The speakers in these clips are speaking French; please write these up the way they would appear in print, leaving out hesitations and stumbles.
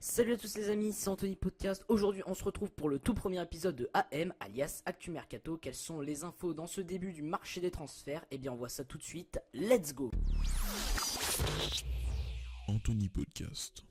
Salut à tous les amis, c'est Anthony Podcast. Aujourd'hui on se retrouve pour le tout premier épisode de AM, alias Actu Mercato. Quelles sont les infos dans ce début du marché des transferts? Eh bien on voit ça tout de suite, let's go. Anthony Podcast.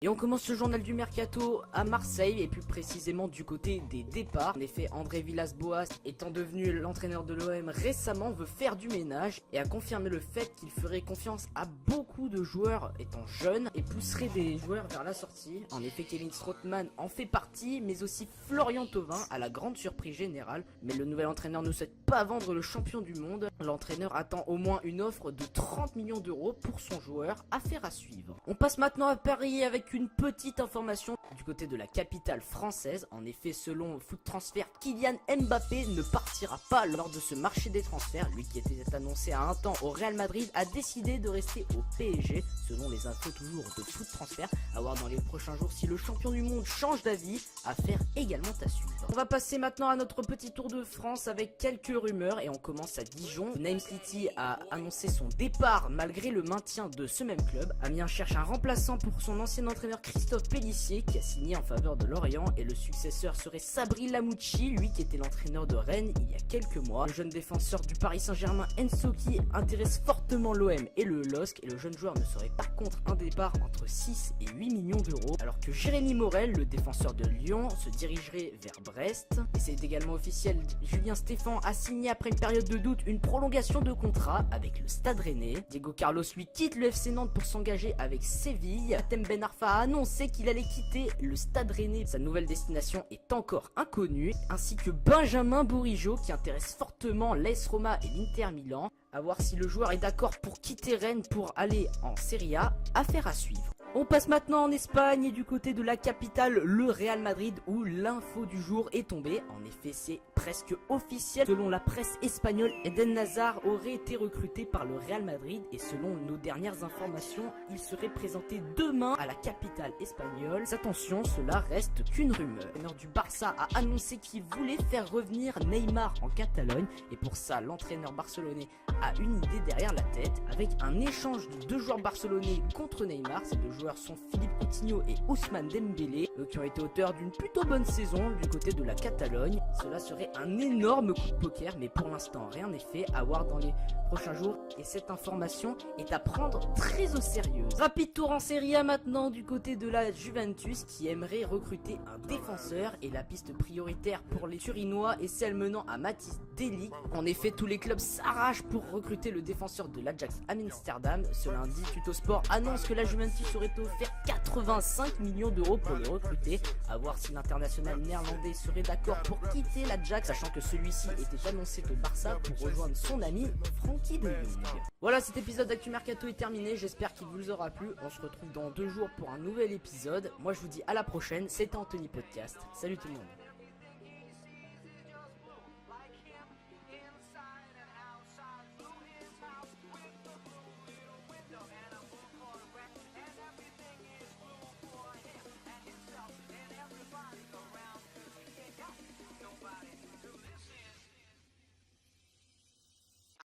Et on commence ce journal du Mercato à Marseille et plus précisément du côté des départs. En effet, André Villas-Boas, étant devenu l'entraîneur de l'OM récemment, veut faire du ménage et a confirmé le fait qu'il ferait confiance à beaucoup de joueurs étant jeunes et pousserait des joueurs vers la sortie. En effet, Kevin Strootman en fait partie, mais aussi Florian Thauvin, à la grande surprise générale. Mais le nouvel entraîneur ne souhaite pas vendre le champion du monde. L'entraîneur attend au moins une offre de 30 millions d'euros pour son joueur, affaire à suivre. On passe maintenant à Paris avec une petite information du côté de la capitale française. En effet, selon Foot Transfer, Kylian Mbappé ne partira pas lors de ce marché des transferts. Lui qui était annoncé à un temps au Real Madrid a décidé de rester au PSG, selon les infos toujours de Foot Transfer. À voir dans les prochains jours si le champion du monde change d'avis, affaire également à suivre. On va passer maintenant à notre petit tour de France avec quelques rumeurs et on commence à Dijon. Naïm Sliti a annoncé son départ malgré le maintien de ce même club. Amiens cherche un remplaçant pour son ancien entraîneur Christophe Pélissier qui a signé en faveur de Lorient et le successeur serait Sabri Lamouchi, lui qui était l'entraîneur de Rennes il y a quelques mois. Le jeune défenseur du Paris Saint-Germain Ensoki intéresse fortement l'OM et le LOSC et le jeune joueur ne serait par contre un départ entre 6 et 8 millions d'euros alors que Jérémy Morel, le défenseur de Lyon, se dirigerait vers Brest. Et c'est également officiel, Julien Stéphan a signé après une période de doute une prolongation de contrat avec le Stade Rennais. Diego Carlos lui quitte le FC Nantes pour s'engager avec Séville. Hatem Ben Arfa a annoncé qu'il allait quitter le Stade Rennais. Sa nouvelle destination est encore inconnue, ainsi que Benjamin Bourigeaud qui intéresse fortement l'AS Roma et l'Inter Milan. À voir si le joueur est d'accord pour quitter Rennes pour aller en Serie A, affaire à suivre. On passe maintenant en Espagne et du côté de la capitale, le Real Madrid, où l'info du jour est tombée. En effet, c'est presque officiel. Selon la presse espagnole, Eden Hazard aurait été recruté par le Real Madrid et selon nos dernières informations, il serait présenté demain à la capitale espagnole. Attention, cela reste qu'une rumeur. L'entraîneur du Barça a annoncé qu'il voulait faire revenir Neymar en Catalogne et pour ça, l'entraîneur barcelonais a une idée derrière la tête avec un échange de deux joueurs barcelonais contre Neymar. Ces deux joueurs sont Philippe Coutinho et Ousmane Dembélé, qui ont été auteurs d'une plutôt bonne saison du côté de la Catalogne. Cela serait un énorme coup de poker, mais pour l'instant rien n'est fait, à voir dans les prochains jours et cette information est à prendre très au sérieux. Rapide tour en Serie A maintenant du côté de la Juventus qui aimerait recruter un défenseur et la piste prioritaire pour les Turinois est celle menant à Mathis Delic. En effet, tous les clubs s'arrachent pour recruter le défenseur de l'Ajax Amsterdam. Ce lundi, Tuttosport annonce que la Juventus aurait offert 85 millions d'euros pour le recruter. À voir si l'international néerlandais serait d'accord pour quitter l'Ajax, sachant que celui-ci était annoncé au Barça pour rejoindre son ami Frenkie de Jong. Voilà, cet épisode d'Actu Mercato est terminé, j'espère qu'il vous aura plu. On se retrouve dans 2 jours pour un nouvel épisode. Moi je vous dis à la prochaine, c'était Anthony Podcast. Salut tout le monde.